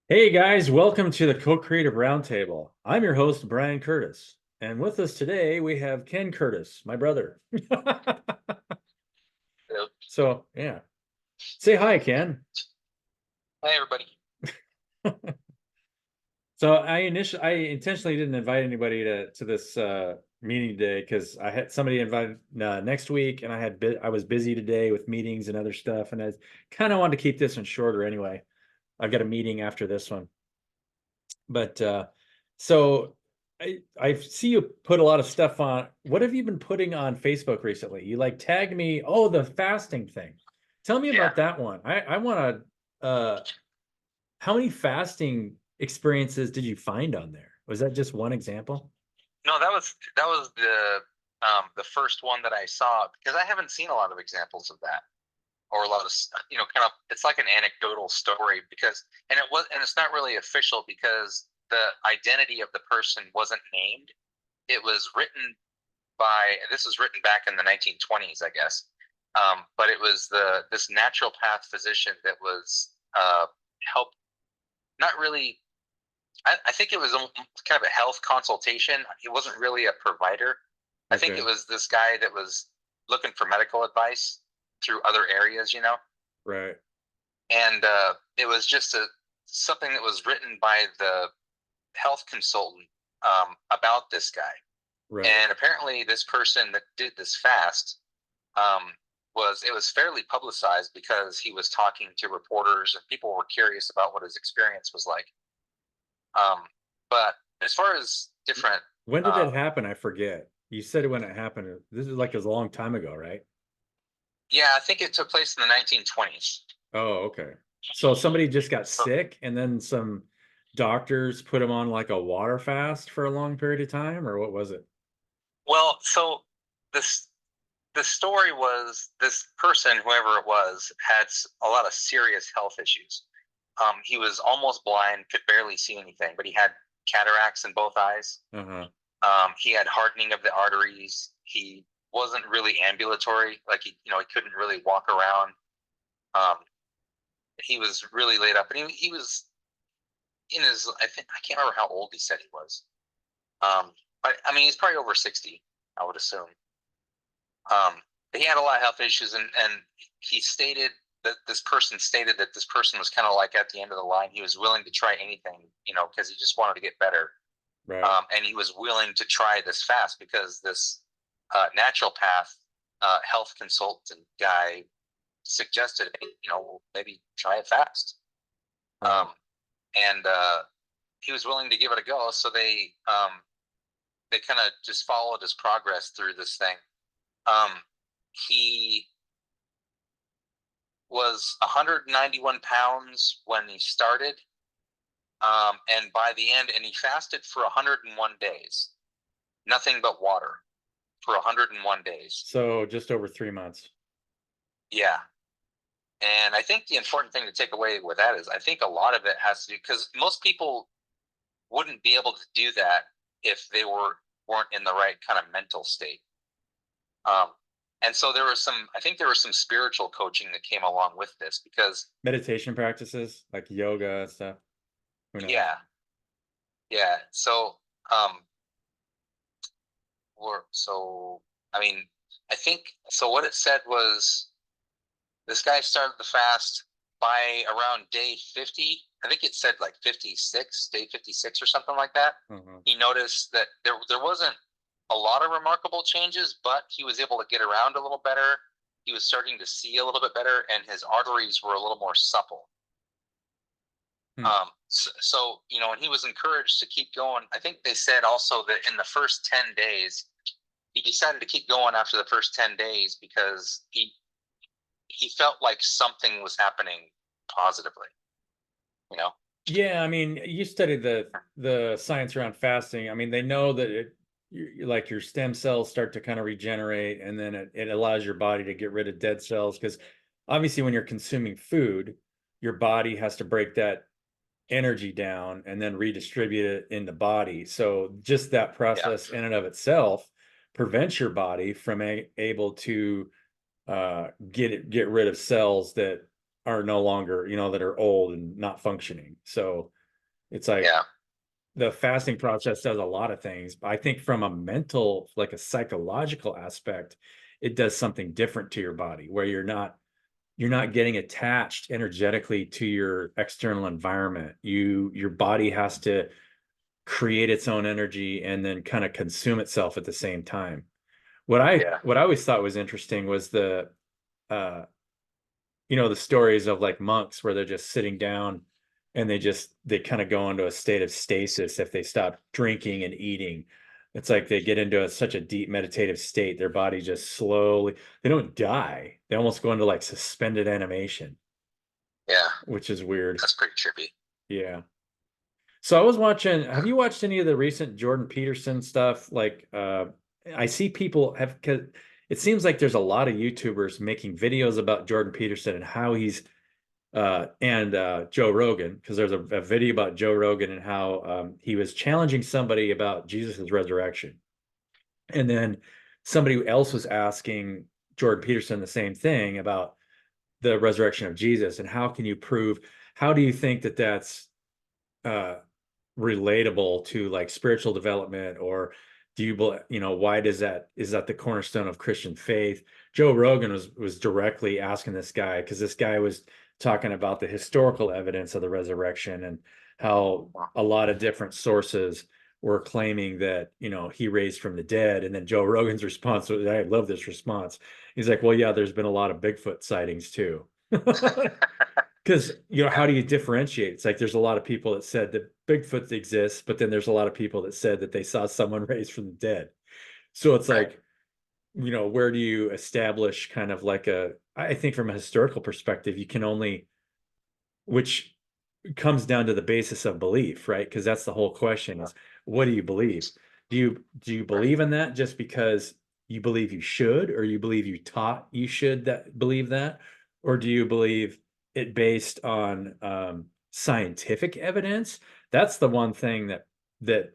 Hey guys, welcome to the Co-Creative Roundtable. I'm your host, Brian Curtis. And with us today, we have Ken Curtis, my brother. Hello. So, yeah. Say hi, Ken. Hi, everybody. So I intentionally didn't invite anybody to this meeting today because I had somebody invited next week and I was busy today with meetings and other stuff, and I kind of wanted to keep this one shorter anyway. I've got a meeting after this one. But so I see you put a lot of stuff on. What have you been putting on Facebook recently? You like tagged me, oh, the fasting thing. Tell me Yeah. about that one. I want to how many fasting experiences did you find on there? Was that just one example? No, that was the first one that I saw because I haven't seen a lot of examples of that or a lot of kind of it's like an anecdotal story because and it's not really official because the identity of the person wasn't named. It was written by this was written back in the 1920s, I guess. But it was the this naturopath physician that was help not really I think it was kind of a health consultation. He wasn't really a provider. I think it Okay. was this guy that was looking for medical advice through other areas. Right. And it was just something that was written by the health consultant about this guy. Right. And apparently, this person that did this fast um, it was fairly publicized because he was talking to reporters and people were curious about what his experience was like. Um, but as far as different, When did uh, that happen? I forget. You said when it happened. This is like a long time ago, right? yeah, I think it took place in the 1920s. Oh, okay. So somebody just got sick and then some doctors put him on like a water fast for a long period of time, or what was it? Well, so this the story was this person, whoever it was, had a lot of serious health issues. He was almost blind, could barely see anything, but he had cataracts in both eyes. Uh-huh. He had hardening of the arteries. He wasn't really ambulatory, like he couldn't really walk around. Um, he was really laid up, and he was in his. I can't remember how old he said he was. But I mean, he's probably over 60, I would assume. But he had a lot of health issues, and he stated that this person stated that this person was kind of like at the end of the line. He was willing to try anything, because he just wanted to get better. Right. And he was willing to try this fast because this naturopath health consultant guy suggested, hey, maybe try it fast. Right. Um, and he was willing to give it a go. So they kind of just followed his progress through this thing. Um, he was 191 pounds when he started, and by the end, and he fasted for 101 days, nothing but water for 101 days. So just over 3 months. Yeah. And I think the important thing to take away with that is I think a lot of it has to do because most people wouldn't be able to do that if they weren't in the right kind of mental state. Um, and so I think there was some spiritual coaching that came along with this because, Meditation practices like yoga and stuff. Who knows? yeah, yeah. Um, so I mean, I think so. What it said was this guy started the fast by around day 50. I think it said like 56, day 56 or something like that. Uh-huh. He noticed that there wasn't a lot of remarkable changes, but he was able to get around a little better. He was starting to see a little bit better, and his arteries were a little more supple. Hmm. And he was encouraged to keep going. I think they said also that in the first 10 days, he decided to keep going after the first 10 days because he felt like something was happening positively, you know? Yeah, I mean, you studied the science around fasting. I mean, they know that like your stem cells start to kind of regenerate, and then it allows your body to get rid of dead cells because obviously when you're consuming food, your body has to break that energy down and then redistribute it in the body. So just that Yeah. process in and of itself prevents your body from able to get rid of cells that are no longer, that are old and not functioning. So It's like Yeah. the fasting process does a lot of things, but I think from a mental, like a psychological aspect, it does something different to your body where you're not getting attached energetically to your external environment. Your body has to create its own energy and then kind of consume itself at the same time. Yeah. What I always thought was interesting was uh the stories of like monks where they're just sitting down and they kind of go into a state of stasis if they stop drinking and eating. It's like they get into such a deep meditative state, their body just slowly, they don't die. They almost go into like suspended animation, Yeah. which is weird. That's pretty trippy. Yeah. So I was watching, have you watched any of the recent Jordan Peterson stuff? Like, I see people have, cause it seems like there's a lot of YouTubers making videos about Jordan Peterson and how he's, and Joe Rogan, because there's a video about Joe Rogan and how he was challenging somebody about Jesus's resurrection. And then somebody else was asking Jordan Peterson the same thing about the resurrection of Jesus and how can you prove, how do you think that that's uh relatable to like spiritual development, or do why does that, is that the cornerstone of Christian faith? Joe Rogan was directly asking this guy because this guy was talking about the historical evidence of the resurrection and how a lot of different sources were claiming that he raised from the dead. And then Joe Rogan's response was, I love this response, he's like, well, yeah, there's been a lot of Bigfoot sightings too. Because, Yeah. how do you differentiate? It's like there's a lot of people that said that Bigfoot exists, but then there's a lot of people that said that they saw someone raised from the dead. So it's Right. like, where do you establish kind of like I think from a historical perspective, you can only, which comes down to the basis of belief, right? Because that's the whole question is, what do you believe? Do you Right. believe in that just because you believe you should, or you believe you taught you should that believe that, or do you believe it based on scientific evidence? That's the one thing that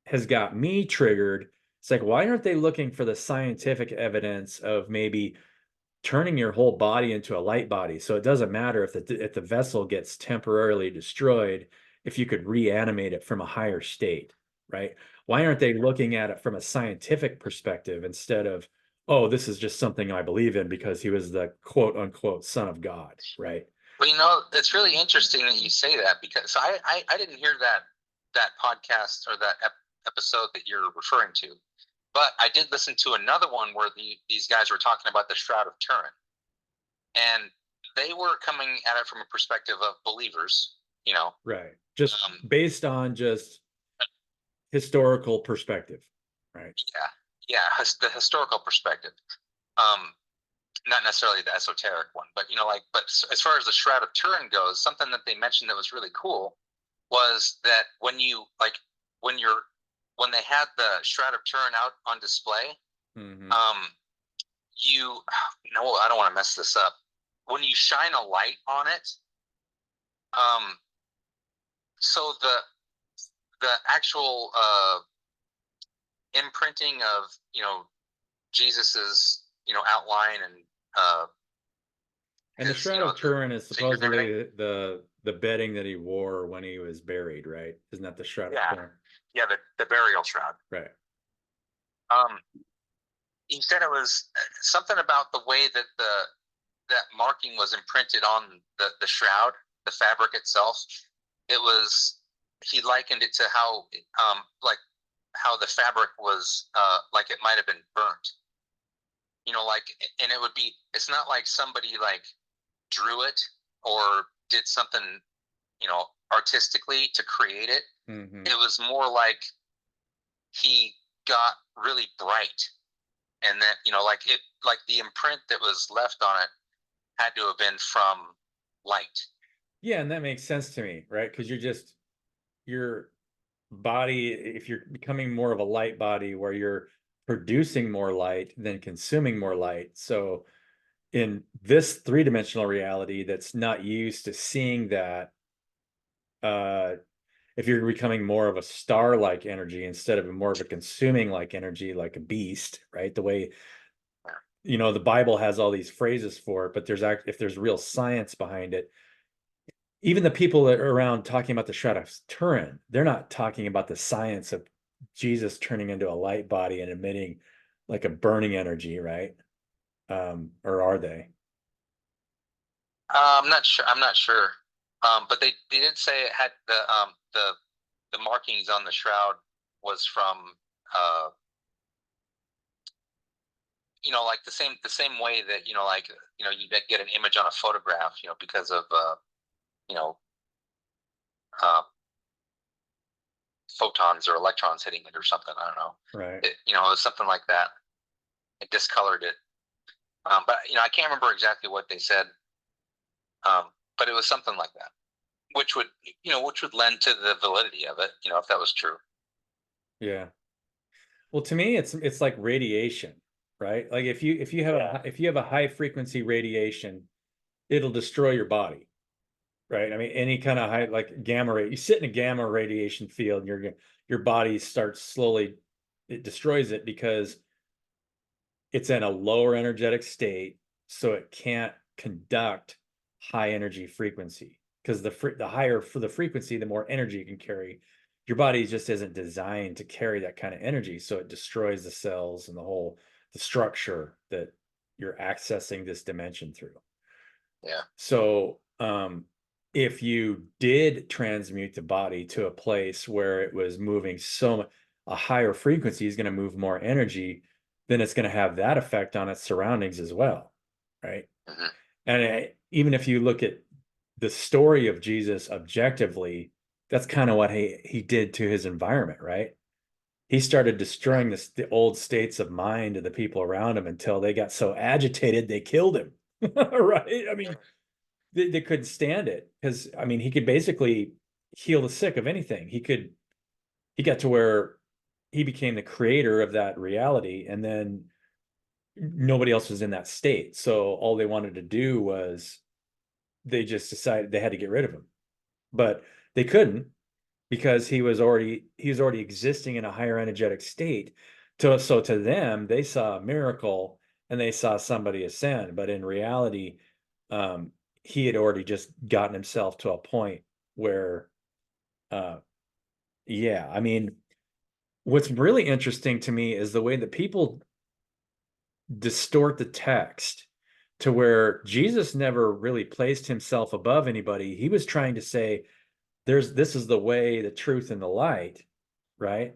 has got me triggered. It's like, why aren't they looking for the scientific evidence of maybe turning your whole body into a light body? So it doesn't matter if the vessel gets temporarily destroyed, if you could reanimate it from a higher state, right? Why aren't they looking at it from a scientific perspective instead of, oh, this is just something I believe in because he was the quote unquote son of God, right? Well, it's really interesting that you say that because I didn't hear that podcast or that episode that you're referring to, but I did listen to another one where these guys were talking about the Shroud of Turin, and they were coming at it from a perspective of believers. You know, Right. Just um, based on just historical perspective, right? yeah, yeah, the historical perspective. Um, Not necessarily the esoteric one, but but as far as the Shroud of Turin goes, something that they mentioned that was really cool was that when you're when they had the Shroud of Turin out on display, Mm-hmm. um, you no, I don't want to mess this up. When you shine a light on it, um, so the actual imprinting of Jesus's outline and And the his Shroud of the Turin is figure and everything. supposedly the bedding that he wore when he was buried, right? Isn't that the Shroud of Yeah, Turin? yeah, the burial shroud. Right. Um, he said it was something about the way that that marking was imprinted on the shroud, the fabric itself. It was he likened it to like how the fabric was like it might have been burnt. Like and it would be it's not like somebody like drew it or did something, artistically to create it. Mm-hmm. It was more like he got really bright and that like the imprint that was left on it had to have been from light. Yeah, and that makes sense to me, right? Because your body, if you're becoming more of a light body where you're producing more light than consuming more light. So in this three-dimensional reality that's not used to seeing that, uh, if you're becoming more of a star-like energy instead of more of a consuming like energy, like a beast, right? The way the Bible has all these phrases for it, but if there's real science behind it, even the people that are around talking about the shroud of Turin, they're not talking about the science of Jesus turning into a light body and emitting like a burning energy, right? Or are they? I'm not sure. I'm not sure. But they did say it had the markings on the shroud was from like the same way that like you get an image on a photograph because of you know uh, photons or electrons hitting it or something. I don't know. Right. It was something like that. It discolored it. But I can't remember exactly what they said. But it was something like that, which would lend to the validity of it, if that was true. Yeah. Well, to me, it's like radiation, right? Like if you have if you have a high frequency radiation, it'll destroy your body, right? I mean, any kind of high like gamma ray, you sit in a gamma radiation field, and your body starts slowly, it destroys it because it's in a lower energetic state, so it can't conduct high energy frequency. Because the higher for the frequency, the more energy you can carry. Your body just isn't designed to carry that kind of energy, so it destroys the cells and the structure that you're accessing this dimension through. Yeah. So, if you did transmute the body to a place where it was moving so much, a higher frequency is going to move more energy, then it's going to have that effect on its surroundings as well, right? Hmm. And even if you look at the story of Jesus objectively, that's kind of what he did to his environment, right? He started destroying the old states of mind of the people around him until they got so agitated they killed him, right? I mean, they couldn't stand it because I mean he could basically heal the sick of anything. He got to where he became the creator of that reality, and then nobody else was in that state. So all they wanted to do was they just decided they had to get rid of him, but they couldn't because he was already existing in a higher energetic state. So to them, they saw a miracle and they saw somebody ascend, but in reality, um, he had already just gotten himself to a point where, uh, yeah, I mean, what's really interesting to me is the way that people distort the text to where Jesus never really placed himself above anybody. He was trying to say, this is the way, the truth, and the light, right?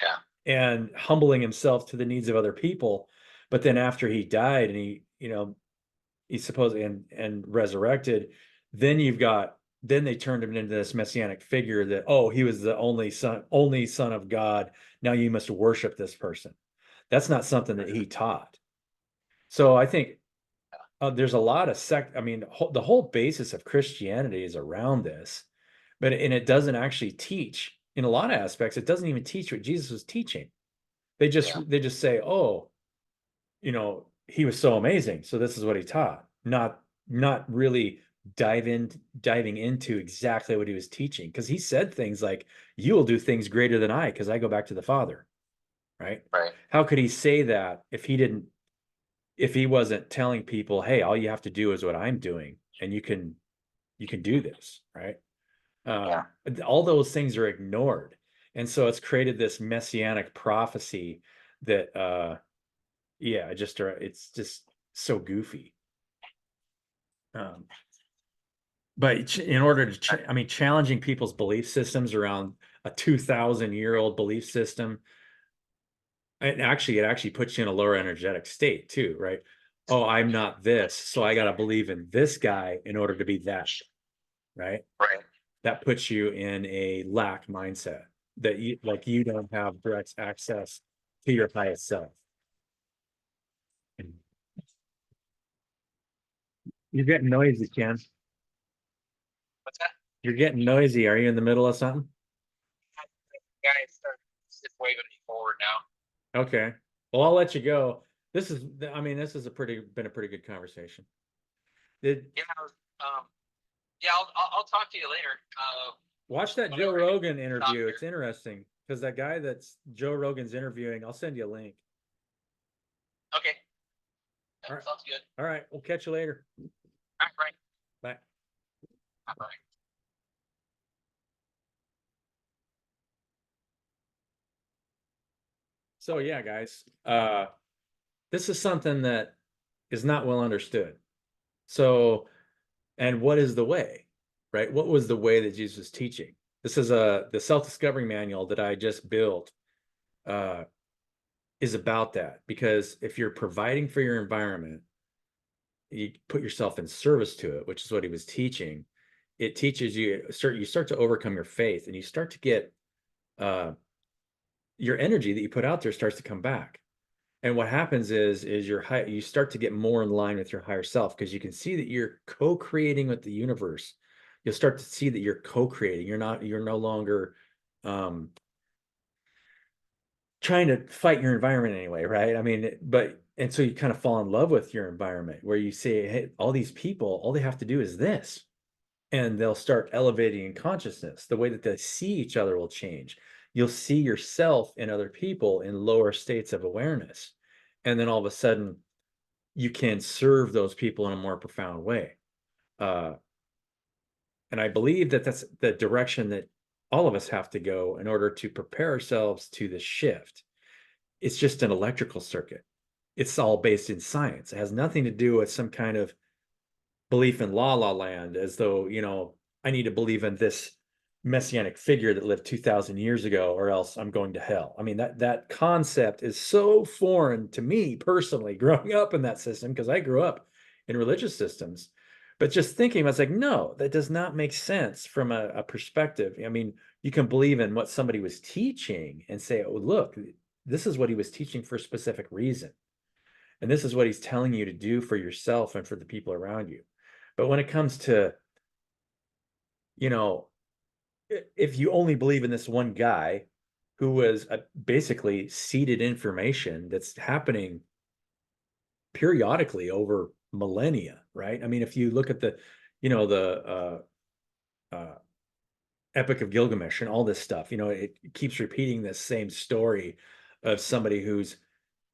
Yeah. And humbling himself to the needs of other people. But then after he died and he supposed and resurrected, then then they turned him into this messianic figure that, oh, he was the only son of God. Now you must worship this person. That's not something that he taught. So I think there's a lot of I mean, the whole basis of Christianity is around this, and it doesn't actually teach in a lot of aspects. It doesn't even teach what Jesus was teaching. Yeah. They just say, oh, he was so amazing, so this is what he taught. Not really diving into exactly what he was teaching, because he said things like, "You will do things greater than I, because I go back to the Father." Right? Right. How could he say that if he wasn't telling people, "Hey, all you have to do is what I'm doing, and you can do this," right? Yeah. All those things are ignored, and so it's created this messianic prophecy that yeah, it's just so goofy. Um, but in order to, I mean, challenging people's belief systems around a 2,000-year-old belief system, it actually puts you in a lower energetic state too, right? Oh, I'm not this, so I got to believe in this guy in order to be that, right? Right. That puts you in a lack mindset that you don't have direct access to your highest self. You're getting noisy, Ken. What's that? You're getting noisy. Are you in the middle of something? Guys start just waving me forward now. Okay. Well, I'll let you go. I mean, this has been a pretty good conversation. Did Yeah. Yeah. I'll talk to you later. Watch that Joe Whenever I get Rogan stop interview. here. It's interesting because that guy that's Joe Rogan's interviewing, I'll send you a link. Okay. All right. Sounds good. All right. We'll catch you later. All right. Right. Bye. So yeah, guys, this is something that is not well understood. So, and what is the way, right? What was the way that Jesus was teaching? This is the self-discovery manual that I just built, uh, is about that, because if you're providing for your environment, you put yourself in service to it, which is what he was teaching. It teaches you you start to overcome your faith, and you start to get uh, your energy that you put out there starts to come back. And what happens is you start to get more in line with your higher self, because you can see that you're co-creating with the universe. You'll start to see that you're co-creating. You're no longer um, trying to fight your environment anyway, right? I mean, but and so you kind of fall in love with your environment, where you say, hey, all these people, all they have to do is this, and they'll start elevating in consciousness. The way that they see each other will change. You'll see yourself and other people in lower states of awareness, and then all of a sudden you can serve those people in a more profound way. uh, and I believe that that's the direction that all of us have to go in order to prepare ourselves to the shift. It's just an electrical circuit. It's all based in science. It has nothing to do with some kind of belief in la land, as though, I need to believe in this messianic figure that lived 2000 years ago, or else I'm going to hell. I mean, that concept is so foreign to me personally, growing up in that system, because I grew up in religious systems. But just thinking, I was like, no, that does not make sense from a perspective. I mean, you can believe in what somebody was teaching and say, oh, look, this is what he was teaching for a specific reason, and this is what he's telling you to do for yourself and for the people around you. But when it comes to, you know, if you only believe in this one guy who was basically seeded information that's happening periodically over millennia, right? I mean, if you look at the Epic of Gilgamesh and all this stuff, it keeps repeating this same story of somebody who's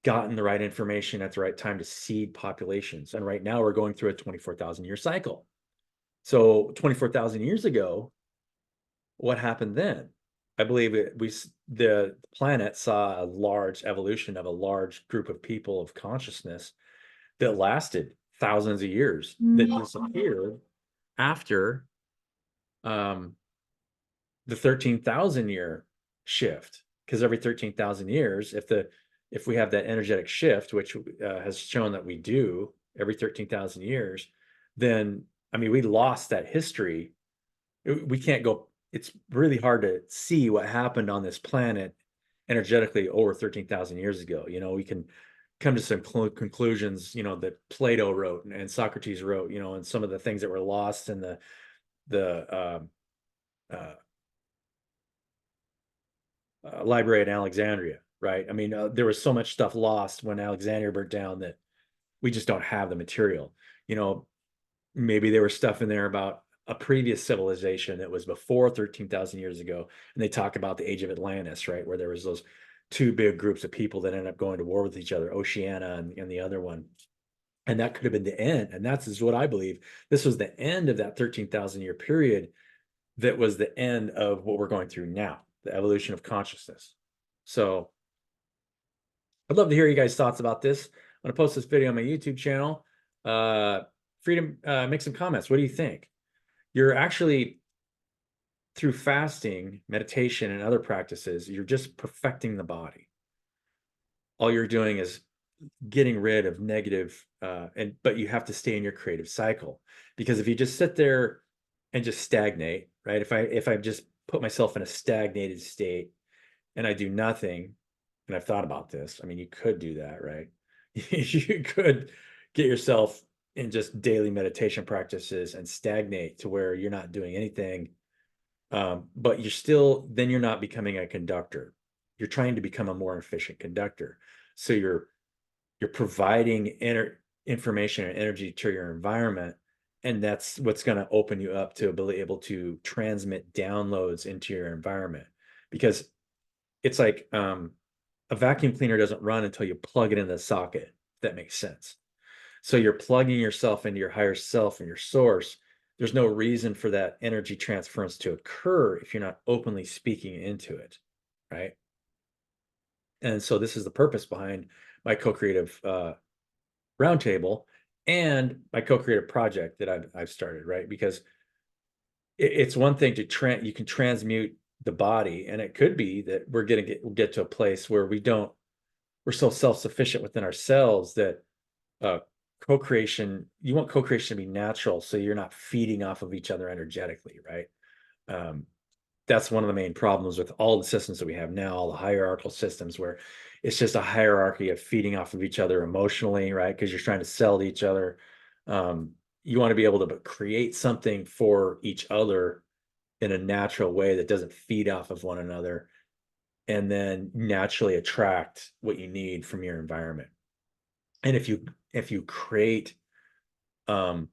gotten the right information at the right time to seed populations. And right now we're going through a 24,000 year cycle. So 24,000 years ago, what happened then? I believe the planet saw a large evolution of a large group of people of consciousness that lasted thousands of years, that disappeared after um, the 13,000 year shift. Because every 13,000 years, if we have that energetic shift, which has shown that we do every 13,000 years, then I mean, we lost that history. We can't go. It's really hard to see what happened on this planet energetically over 13,000 years ago. We can come to some conclusions, that Plato wrote and Socrates wrote, and some of the things that were lost in the uh, library at Alexandria, right? I mean, there was so much stuff lost when Alexandria burnt down that we just don't have the material. You know, Maybe there was stuff in there about a previous civilization that was before 13,000 years ago. And they talk about the age of Atlantis, right? Where there was those two big groups of people that ended up going to war with each other, Oceania and the other one. And that could have been the end. And that's is what I believe. This was the end of that 13,000 year period. That was the end of what we're going through now, the evolution of consciousness. So I'd love to hear you guys' thoughts about this. I'm going to post this video on my YouTube channel. Freedom, make some comments. What do you think? You're actually, through fasting, meditation, and other practices, you're just perfecting the body. All you're doing is getting rid of negative, but you have to stay in your creative cycle. Because if you just sit there and just stagnate, right? If I just put myself in a stagnated state and I do nothing, and I've thought about this, I mean, you could do that, right? You could get yourself in just daily meditation practices and stagnate to where you're not doing anything. But you're not becoming a conductor. You're trying to become a more efficient conductor. So you're providing information and energy to your environment, and that's what's going to open you up to be able to transmit downloads into your environment. Because it's like a vacuum cleaner doesn't run until you plug it in the socket, if that makes sense. So you're plugging yourself into your higher self and your source there's no reason for that energy transference to occur if you're not openly speaking into it, right? And so this is the purpose behind my co-creative roundtable and my co-creative project that I've started, right? Because it's one thing to you can transmute the body, and it could be that we're going to get to a place where we're so self-sufficient within ourselves that uh, co-creation, you want co-creation to be natural, so you're not feeding off of each other energetically, right? Um, that's one of the main problems with all the systems that we have now, all the hierarchical systems where it's just a hierarchy of feeding off of each other emotionally, right? Because you're trying to sell to each other. Um, you want to be able to create something for each other in a natural way that doesn't feed off of one another, and then naturally attract what you need from your environment. And if you create um,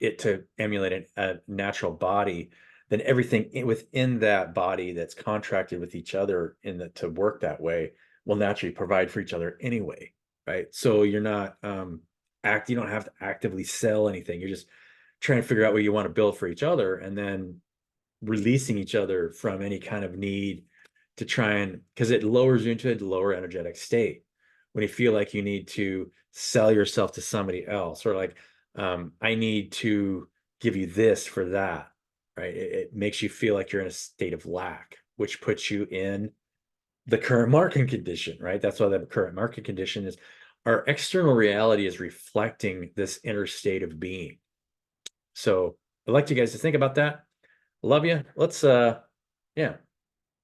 it to emulate a natural body, then everything within that body that's contracted with each other to work that way will naturally provide for each other anyway, right? So you're not you don't have to actively sell anything. You're just trying to figure out what you want to build for each other, and then releasing each other from any kind of need to try and, because it lowers you into a lower energetic state when you feel like you need to sell yourself to somebody else, or like, I need to give you this for that, right? It makes you feel like you're in a state of lack, which puts you in the current market condition, right? That's why the current market condition is our external reality is reflecting this inner state of being. So I'd like you guys to think about that. Love you. Let's yeah,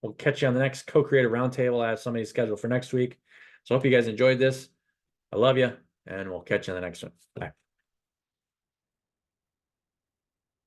we'll catch you on the next co-creative roundtable. I have somebody scheduled for next week. So I hope you guys enjoyed this. I love you, and we'll catch you on the next one. Bye.